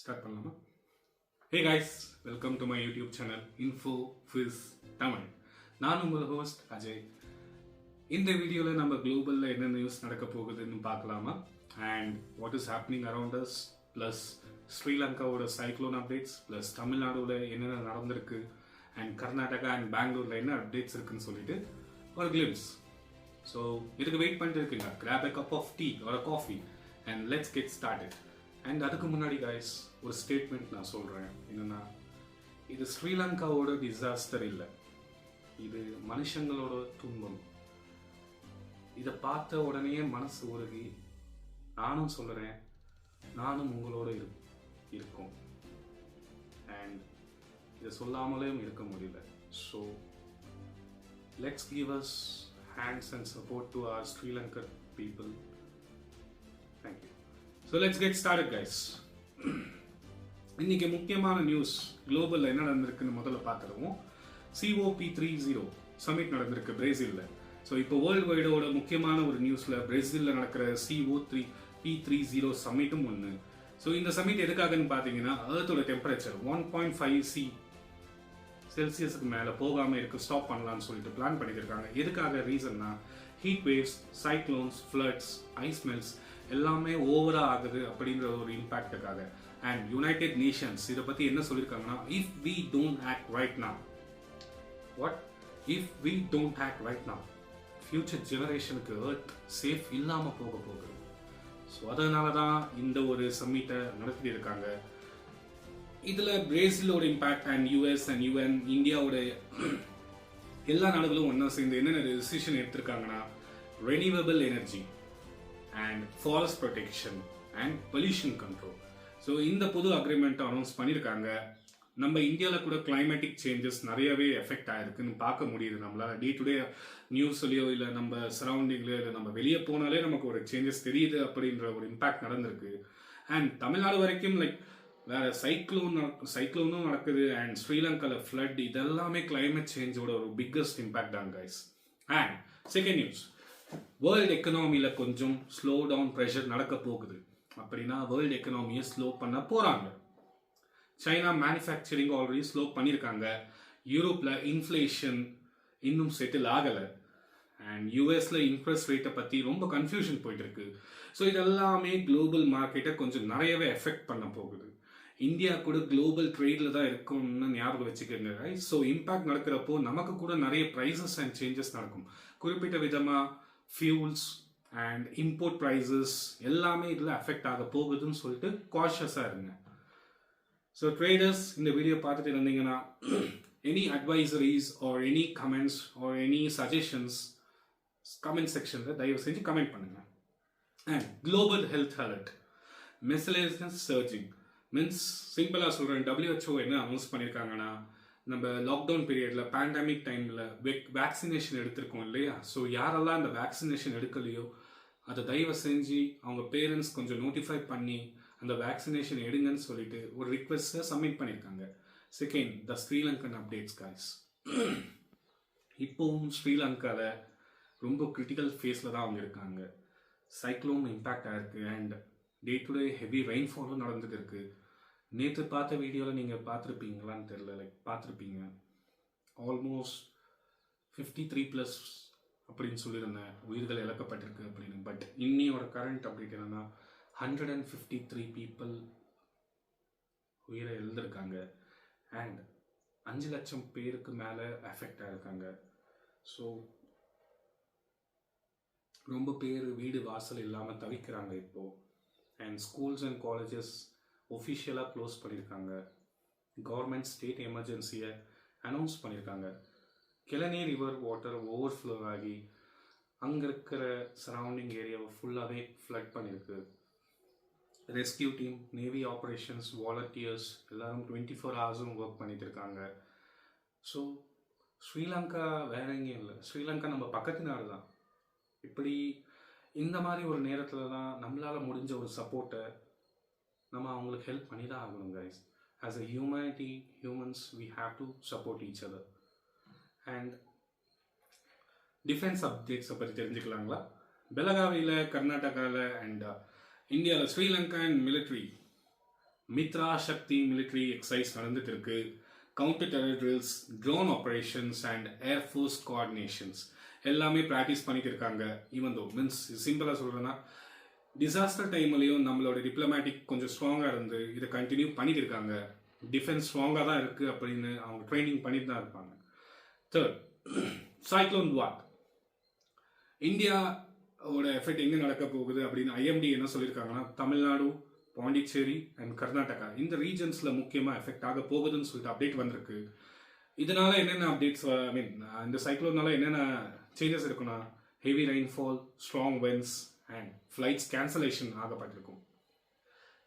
Start பண்ணலாமா? Hey guys, welcome to my YouTube channel Info Fiz Tamil. நான் உங்கள் host Ajay. இந்த வீடியோவில் நம்ம குளோபலில் என்ன நியூஸ் நடக்க போகுதுன்னு பார்க்கலாமா, and what is happening around us, plus ஸ்ரீலங்காவோட சைக்ளோன் அப்டேட்ஸ், ப்ளஸ் தமிழ்நாடுல என்னென்ன நடந்திருக்கு, அண்ட் கர்நாடகா அண்ட் பெங்களூரில் என்ன அப்டேட்ஸ் இருக்குன்னு சொல்லிட்டு ஒரு கிளிம்ஸ். ஸோ இதுக்கு வெயிட் பண்ணிட்டு இருக்குங்க. Grab a cup of tea or a coffee and let's get started. And அதுக்கு முன்னாடி காய்ஸ் ஒரு ஸ்டேட்மெண்ட் நான் சொல்கிறேன். என்னென்னா, இது ஸ்ரீலங்காவோட டிசாஸ்டர் இல்லை, இது மனுஷங்களோட துன்பம். இதை பார்த்த உடனே மனசு உருகி நானும் சொல்கிறேன், நானும் உங்களோட இருக்கும். அண்ட் இதை சொல்லாமலேயும் இருக்க முடியல. So let's give us hands and support to our Sri Lankan people. Thank you. So let's get started guys. இன்னைக்கு முக்கியமான நியூஸ் குளோபல்ல என்ன நடந்திருக்குன்னு முதல்ல பார்த்துருவோம். COP30 சமிட் நடந்திருக்கு பிரேசில்ல. ஸோ இப்போ வேர்ல்டு வைடோட முக்கியமான ஒரு நியூஸ்ல பிரேசில்ல நடக்கிற COP30 சமிட்டும் ஒன்று. ஸோ இந்த சமிட் எதுக்காகன்னு பார்த்தீங்கன்னா, எர்த்தோட டெம்பரேச்சர் 1.5 செல்சியஸுக்கு மேலே போகாமல் இருக்கு, ஸ்டாப் பண்ணலான்னு சொல்லிட்டு பிளான் பண்ணிட்டு இருக்காங்க. எதுக்காக ரீசன்னா, heat waves, cyclones, floods, ice melts எல்லாமே ஓவரா ஆகுது அப்படின்ற ஒரு இம்பாக்டுக்காக. அண்ட் யுனைடெட் நேஷன்ஸ் இதை பற்றி என்ன சொல்லியிருக்காங்கன்னா, if we don't act right now, if we don't act right now, future ஜெனரேஷனுக்கு எர்த் சேஃப் இல்லாமல் போக போகுது. ஸோ அதனால தான் இந்த ஒரு சம்மிட்டை நடத்திட்டு இருக்காங்க. இதில் பிரேசிலோட impact and US and UN, இந்தியாவோட எல்லா நாடுகளும் ஒன்றா சேர்ந்து என்னென்ன டிசிஷன் எடுத்திருக்காங்கன்னா, renewable energy and forest protection and pollution control. So இந்த புது அக்ரிமெண்ட்டை அனௌன்ஸ் பண்ணியிருக்காங்க. நம்ம இந்தியாவில் கூட கிளைமேட்டிக் சேஞ்சஸ் நிறையவே எஃபெக்ட் ஆயிருக்குன்னு பார்க்க முடியுது. நம்மளால டே டு டே நியூஸ்லையோ இல்லை நம்ம சரௌண்டிங்லையோ இல்லை நம்ம வெளியே போனாலே நமக்கு ஒரு சேஞ்சஸ் தெரியுது அப்படின்ற ஒரு இம்பாக்ட் நடந்திருக்கு. அண்ட் தமிழ்நாடு வரைக்கும் லைக் வேற சைக்ளோனும் நடக்குது, அண்ட் ஸ்ரீலங்காவில் ஃப்ளட், இதெல்லாமே கிளைமேட் சேஞ்சோட ஒரு பிக்கஸ்ட் இம்பாக்ட் தான் guys. And second news, world எக்கனாமியில் கொஞ்சம் ஸ்லோ டவுன் ப்ரெஷர் நடக்க போகுது. அப்படின்னா வேர்ல்டு எக்கனாமியை ஸ்லோ பண்ண போகிறாங்க. சைனா மேனுஃபேக்சரிங் ஆல்ரெடி ஸ்லோ பண்ணியிருக்காங்க. யூரோப்பில் இன்ஃப்ளேஷன் இன்னும் செட்டில் ஆகலை. அண்ட் யூஎஸ்ல இன்ட்ரெஸ்ட் ரேட்டை பற்றி ரொம்ப கன்ஃபியூஷன் போயிட்டு இருக்கு. ஸோ இதெல்லாமே குளோபல் மார்க்கெட்டை கொஞ்சம் நிறையவே எஃபெக்ட் பண்ண போகுது. இந்தியா கூட குளோபல் ட்ரேடில் தான் இருக்கும்னு ஞாபகம் வச்சுக்கோங்க. ஸோ இம்பாக்ட் நடக்கிறப்போ நமக்கு கூட நிறைய ப்ரைஸஸ் அண்ட் சேஞ்சஸ் நடக்கும். குறிப்பிட்ட விதமாக ஃபியூல்ஸ் அண்ட் இம்போர்ட் ப்ரைஸஸ் எல்லாமே இதில் அஃபெக்ட் ஆக போகுதுன்னு சொல்லிட்டு காஷியஸாக இருங்க. ஸோ ட்ரேடர்ஸ் இந்த வீடியோ பார்த்துட்டு இருந்தீங்கன்னா, any advisories or any comments or any suggestions comment செக்ஷனில் தயவு செஞ்சு கமெண்ட் பண்ணுங்கள். அண்ட் குளோபல் ஹெல்த் அலர்ட், மெசலேஷன் சர்ஜிங் மீன்ஸ் சிம்பிளாக சொல்கிறேன், WHO என்ன அனௌன்ஸ் பண்ணியிருக்காங்கன்னா, நம்ம லாக்டவுன் பீரியடில் பேண்டமிக் டைமில் வேக்சினேஷன் எடுத்திருக்கோம் இல்லையா. ஸோ யாரெல்லாம் அந்த வேக்சினேஷன் எடுக்கலையோ அதை தயவு செஞ்சு அவங்க பேரண்ட்ஸ் கொஞ்சம் நோட்டிஃபை பண்ணி அந்த வேக்சினேஷன் எடுங்கன்னு சொல்லிட்டு ஒரு ரிக்வெஸ்ட்டை சப்மிட் பண்ணியிருக்காங்க. Second, the Sri Lankan updates guys. இப்போவும் ஸ்ரீலங்காவில் ரொம்ப கிரிட்டிக்கல் ஃபேஸில் தான் அவங்க இருக்காங்க. சைக்ளோன் இம்பேக்ட் ஆயிருக்கு and day to day heavy ரெயின்ஃபாலும் நடந்துட்டு இருக்கு. நேற்று பார்த்த வீடியோவில் நீங்கள் பார்த்துருப்பீங்களான்னு தெரியல, லைக் பார்த்துருப்பீங்க, ஆல்மோஸ்ட் 53+ அப்படின்னு சொல்லியிருந்தேன் உயிர்கள் இழக்கப்பட்டிருக்கு அப்படின்னு. பட் இன்னியோட கரண்ட் அப்டேட் என்னன்னா 153 people உயிரை எழுந்திருக்காங்க அண்ட் 5 லட்சம் பேருக்கு மேலே அஃபெக்ட் ஆகிருக்காங்க. ஸோ ரொம்ப பேர் வீடு வாசல் இல்லாமல் தவிக்கிறாங்க இப்போது. அண்ட் ஸ்கூல்ஸ் அண்ட் காலேஜஸ் ஒஃபிஷியலாக க்ளோஸ் பண்ணியிருக்காங்க. கவர்மெண்ட் ஸ்டேட் எமர்ஜென்சியை அனௌன்ஸ் பண்ணியிருக்காங்க. கிளனி ரிவர் வாட்டர் ஓவர்ஃப்ளோ ஆகி அங்கே இருக்கிற சரௌண்டிங் ஏரியாவை ஃபுல்லாகவே ஃப்ளட் பண்ணியிருக்கு. Rescue team, navy operations, volunteers எல்லாரும் 24 ஹவர்ஸும் ஒர்க் பண்ணிட்டு இருக்காங்க. ஸோ ஸ்ரீலங்கா வேற எங்கேயும் இல்லை, ஸ்ரீலங்கா நம்ம பக்கத்து நாடு தான். இப்படி இந்த மாதிரி ஒரு நேரத்தில் தான் நம்மளால் முடிஞ்ச ஒரு சப்போர்ட்டை நம்ம அவங்களுக்கு ஹெல்ப் பண்ணி தான் ஆகணும் guys. As a humans we have to support each other. And defence அப்டேட்ஸை பற்றி தெரிஞ்சுக்கலாங்களா? பெலகாவியில், கர்நாடகாவில் அண்ட் இந்தியாவில் Sri Lanka and military Mitra Shakti military exercise நடந்துட்டு இருக்கு. Counter terror drills, drone operations and air force coordinations எல்லாமே ப்ராக்டிஸ் பண்ணிட்டு இருக்காங்க. ஈவன் தோ மீன்ஸ் சிம்பிளாக சொல்கிறேன்னா டிசாஸ்டர் டைம்லையும் நம்மளோட டிப்ளமேட்டிக் கொஞ்சம் ஸ்ட்ராங்காக இருந்து இதை கண்டினியூ பண்ணிட்டு இருக்காங்க. டிஃபென்ஸ் ஸ்ட்ராங்காக தான் இருக்குது அப்படின்னு அவங்க ட்ரைனிங் பண்ணிட்டு தான் இருப்பாங்க. Third, cyclone what. இந்தியாவோட எஃபெக்ட் எங்கே நடக்க போகுது அப்படின்னு ஐஎம்டி என்ன சொல்லியிருக்காங்கன்னா, தமிழ்நாடு, பாண்டிச்சேரி அண்ட் கர்நாடகா இந்த ரீஜன்ஸில் முக்கியமாக எஃபெக்ட் ஆக போகுதுன்னு சொல்லிட்டு அப்டேட் வந்திருக்கு. இதனால என்னென்ன அப்டேட்ஸ், ஐ மீன் இந்த சைக்ளோனால என்னென்ன சேஞ்சஸ் இருக்குன்னா, heavy rainfall, strong winds and flights cancellation ஆகப்பட்டிருக்கும்.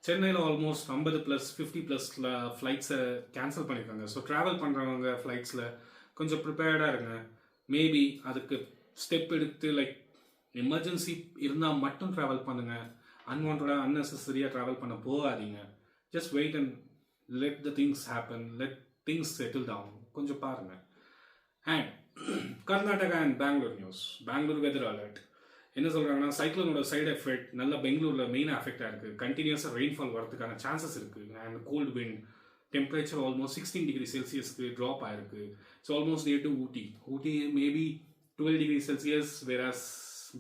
சென்னையில் ஆல்மோஸ்ட் 50+ 50+ ஃப்ளைட்ஸை கேன்சல் பண்ணியிருக்காங்க. ஸோ ட்ராவல் பண்ணுறவங்க ஃப்ளைட்ஸில் கொஞ்சம் ப்ரிப்பேர்டாக இருங்க. மேபி அதுக்கு ஸ்டெப் எடுத்து லைக் எமர்ஜென்சி இருந்தால் மட்டும் ட்ராவல் பண்ணுங்கள். அன்வான்டாக அன்னெசரியாக ட்ராவல் பண்ண போகாதீங்க. Just wait and let the things happen, let things settle down. கொஞ்சம் பாருங்கள். And Karnataka and Bangalore news. Bangalore weather alert என்ன சொல்கிறாங்கன்னா, சைக்ளோனோட சைடு எஃபெக்ட் நல்லா பெங்களூரில் மெயினாக அஃபெக்டாக இருக்குது. கண்டினியூஸாக ரெயின்ஃபால் வரதுக்கான சான்சஸ் இருக்குது. And cold wind, temperature almost 16 degree செல்சியஸ்க்கு ட்ராப் ஆயிருக்கு. So almost near to Ooty. Ooty maybe 12 degree Celsius, whereas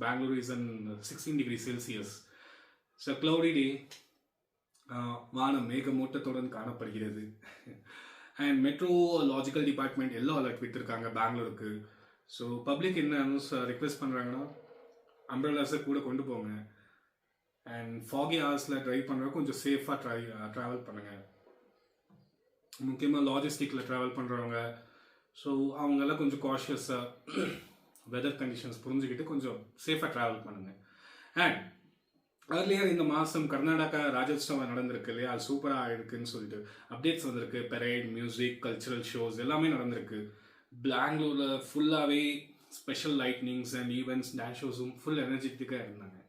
Bangalore is an 16 degree Celsius. So cloudy day, வானம் மேகமூட்டத்துடன் காணப்படுகிறது. And meteorological department yellow alert விட்டுருக்காங்க பெங்களூருக்கு. ஸோ பப்ளிக் என்ன ரிக்வெஸ்ட் பண்ணுறாங்கன்னா, அம்ப்ரெல்லாஸை கூட கொண்டு போங்க. அண்ட் ஃபாகி ஹவர்ஸில் ட்ரைவ் பண்ணுறவங்க கொஞ்சம் சேஃபாக ட்ராவல் பண்ணுங்கள். முக்கியமாக லாஜிஸ்டிக்கில் ட்ராவல் பண்ணுறவங்க, ஸோ அவங்கெல்லாம் கொஞ்சம் காஷியஸாக வெதர் கண்டிஷன்ஸ் புரிஞ்சுக்கிட்டு கொஞ்சம் சேஃபாக ட்ராவல் பண்ணுங்கள். அண்ட் ஏர்லியர் இந்த மாதம் கர்நாடகா ராஜோத்சவம் நடந்திருக்கு இல்லையா, அது சூப்பராக ஆகிருக்குன்னு சொல்லிட்டு அப்டேட்ஸ் வந்திருக்கு. பெரேட், மியூசிக், கல்ச்சுரல் ஷோஸ் எல்லாமே நடந்திருக்கு. பெங்களூரில் ஃபுல்லாகவே special lightnings and events, dance ஷோஸும் ஃபுல் எனர்ஜெட்டிக்காக இருந்தாங்க.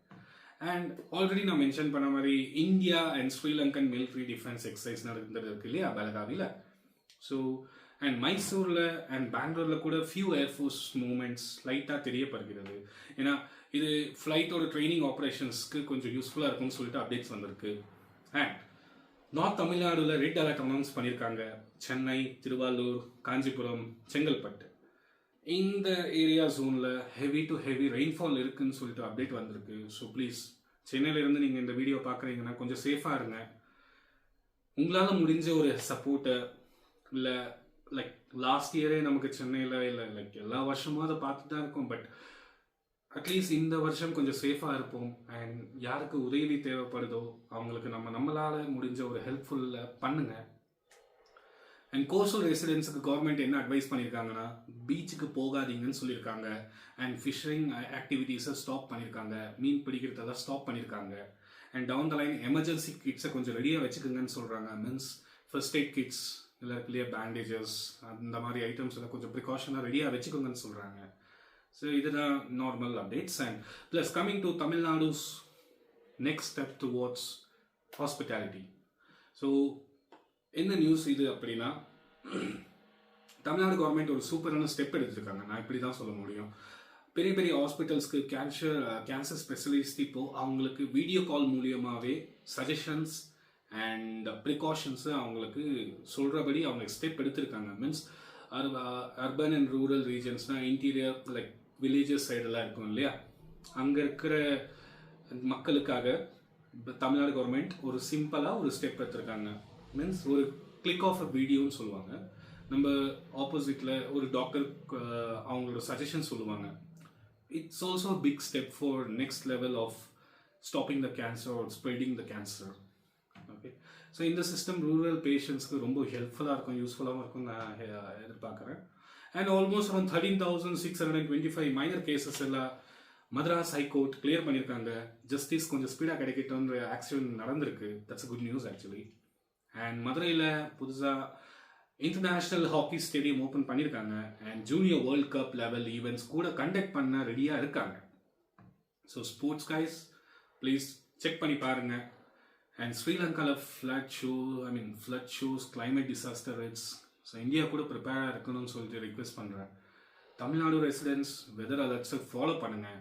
அண்ட் ஆல்ரெடி நான் மென்ஷன் பண்ண மாதிரி India and Sri Lankan military defence exercise நடந்துட்டு இருக்கு இல்லையா பெலகாவியில். ஸோ அண்ட் மைசூரில் அண்ட் பெங்களூரில் கூட ஃபியூ ஏர்ஃபோர்ஸ் மூமெண்ட்ஸ் லைட்டாக தெரியப்படுகிறது. ஏன்னா இது ஃப்ளைட்டோட ட்ரைனிங் ஆப்ரேஷன்ஸ்க்கு கொஞ்சம் யூஸ்ஃபுல்லாக இருக்கும்னு சொல்லிட்டு அப்டேட்ஸ் வந்திருக்கு. அண்ட் நார்த் தமிழ்நாடுல ரெட் அலர்ட் அனௌன்ஸ் பண்ணியிருக்காங்க. சென்னை, திருவாரூர், காஞ்சிபுரம், செங்கல்பட்டு இந்த ஏரியா ஜோனில் ஹெவி டு ஹெவி ரெயின்ஃபால் இருக்குன்னு சொல்லிட்டு அப்டேட் வந்திருக்கு. ஸோ ப்ளீஸ் சென்னையிலேருந்து நீங்கள் இந்த வீடியோ பார்க்குறீங்கன்னா கொஞ்சம் சேஃபாக இருங்க. உங்களால் முடிஞ்ச ஒரு சப்போர்ட்டை, இல்லை லைக் லாஸ்ட் இயரே நமக்கு சென்னையில் இல்லை லைக் எல்லா வருஷமும் அதை பார்த்துட்டு தான் இருக்கோம். பட் அட்லீஸ்ட் இந்த வருஷம் கொஞ்சம் சேஃபாக இருப்போம். அண்ட் யாருக்கு உதவி தேவைப்படுதோ அவங்களுக்கு நம்மளால் முடிஞ்ச ஒரு ஹெல்ப்ஃபுல்ல பண்ணுங்கள். அண்ட் கோஸ்டல் ரெசிடென்ட்ஸுக்கு கவர்மெண்ட் என்ன அட்வைஸ் பண்ணியிருக்காங்கன்னா, பீச்சுக்கு போகாதீங்கன்னு சொல்லியிருக்காங்க. அண்ட் ஃபிஷரிங் ஆக்டிவிட்டீஸை ஸ்டாப் பண்ணியிருக்காங்க. மீன் பிடிக்கிறதெல்லாம் ஸ்டாப் பண்ணியிருக்காங்க. And down the line emergency கிட்ஸை கொஞ்சம் ரெடியாக வச்சுக்கோங்கன்னு சொல்கிறாங்க. மீன்ஸ் ஃபர்ஸ்ட் எய்ட் கிட்ஸ் இல்லை கிளியர் பேண்டேஜஸ் அந்த மாதிரி ஐட்டம்ஸ் எல்லாம் கொஞ்சம் ப்ரிகாஷனாக ரெடியாக வச்சுக்கோங்கன்னு சொல்கிறாங்க. ஸோ இதுதான் normal updates. And plus coming to Tamil Nadu's next step towards hospitality. So என்ன நியூஸ் இது அப்படின்னா, தமிழ்நாடு கவர்மெண்ட் ஒரு சூப்பரான ஸ்டெப் எடுத்திருக்காங்க. நான் இப்படி தான் சொல்ல முடியும். பெரிய பெரிய ஹாஸ்பிட்டல்ஸ்க்கு கேன்சர் ஸ்பெஷலிஸ்ட் இப்போது அவங்களுக்கு வீடியோ கால் மூலியமாகவே சஜஷன்ஸ் அண்ட் ப்ரிகாஷன்ஸு அவங்களுக்கு சொல்கிறபடி அவங்க ஸ்டெப் எடுத்திருக்காங்க. மீன்ஸ் அர்பன் அண்ட் ரூரல் ரீஜன்ஸ்னால் இன்டீரியர் லைக் வில்லேஜஸ் சைடெல்லாம் இருக்கும் இல்லையா, அங்கே இருக்கிற மக்களுக்காக தமிழ்நாடு கவர்மெண்ட் ஒரு சிம்பிளாக ஒரு ஸ்டெப் எடுத்திருக்காங்க. மீன்ஸ் ஒரு கிளிக் ஆஃப் அ வீடியோன்னு சொல்லுவாங்க. நம்ம ஆப்போசிட்டில் ஒரு டாக்டர் அவங்களோட சஜஷன் சொல்லுவாங்க. It's also big step for next level of stopping the cancer or spreading the cancer. Okay, so இந்த சிஸ்டம் ரூரல் பேஷண்ட்ஸ்க்கு ரொம்ப ஹெல்ப்ஃபுல்லாக இருக்கும், யூஸ்ஃபுல்லாகவும் இருக்கும் நான் எதிர்பார்க்குறேன். And almost around 13,625 minor cases எல்லாம் மദ്രാஸ் ஹைகோர்ட் கிளியர் பண்ணியிருக்காங்க. ஜஸ்டிஸ் கொஞ்சம் ஸ்பீடாக கிடைக்கட்டும்ன்ற ஆக்ஷன் நடந்திருக்கு. That's a good news actually. And மதுரையில் புதுசாக இன்டர்நேஷ்னல் ஹாக்கி ஸ்டேடியம் ஓப்பன் பண்ணியிருக்காங்க. And junior world cup level events கூட கண்டக்ட் பண்ண ரெடியாக இருக்காங்க. So sports guys please check பண்ணி பாருங்கள். அண்ட் ஸ்ரீலங்காவில் flood shows, climate disaster risk. So India கூட ப்ரிப்பேராக இருக்கணும்னு சொல்லிட்டு ரிக்வெஸ்ட் பண்ணுறேன். தமிழ்நாடு ரெசிடென்ட்ஸ் வெதர் அலர்ட்ஸை ஃபாலோ பண்ணுங்கள்.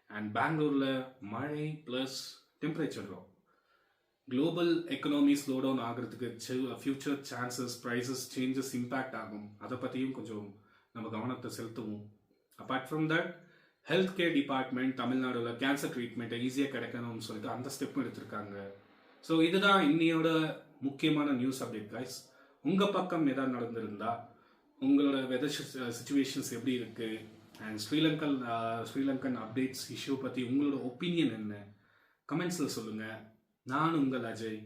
அண்ட் பெங்களூரில் மழை plus temperature drop. Global economy slow down ஆகிறதுக்கு future chances prices changes impact ஆகும், அதை பற்றியும் கொஞ்சம் நம்ம கவனத்தை செலுத்துவோம். Apart from that health care department தமிழ்நாடுல கேன்சர் ட்ரீட்மெண்ட்டை ஈஸியாக கிடைக்கணும்னு சொல்லிட்டு அந்த ஸ்டெப்பும் எடுத்திருக்காங்க. ஸோ இதுதான் இன்னையோட முக்கியமான நியூஸ் அப்டேட் கைஸ். உங்கள் பக்கம் எதாவது நடந்திருந்தா உங்களோட வெதர் சுச்சுவேஷன்ஸ் எப்படி இருக்குது அண்ட் ஸ்ரீலங்கன் அப்டேட்ஸ் இஷ்யூ பற்றி உங்களோட ஒப்பீனியன் என்ன கமெண்ட்ஸில் சொல்லுங்கள். நான் உங்கள் Ajay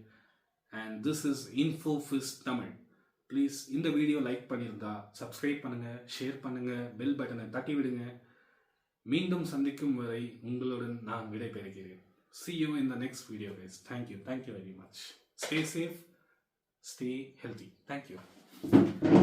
and this is Infofiz Tamil. Please இந்த வீடியோ லைக் பண்ணியிருந்தா சப்ஸ்கிரைப் பண்ணுங்கள், ஷேர் பண்ணுங்கள், பெல் பட்டனை தட்டி விடுங்க. மீண்டும் சந்திக்கும் வரை உங்களுடன் நான் விடைபெறுகிறேன். See you in the next video guys. Thank you very much. Stay safe, stay healthy. Thank you.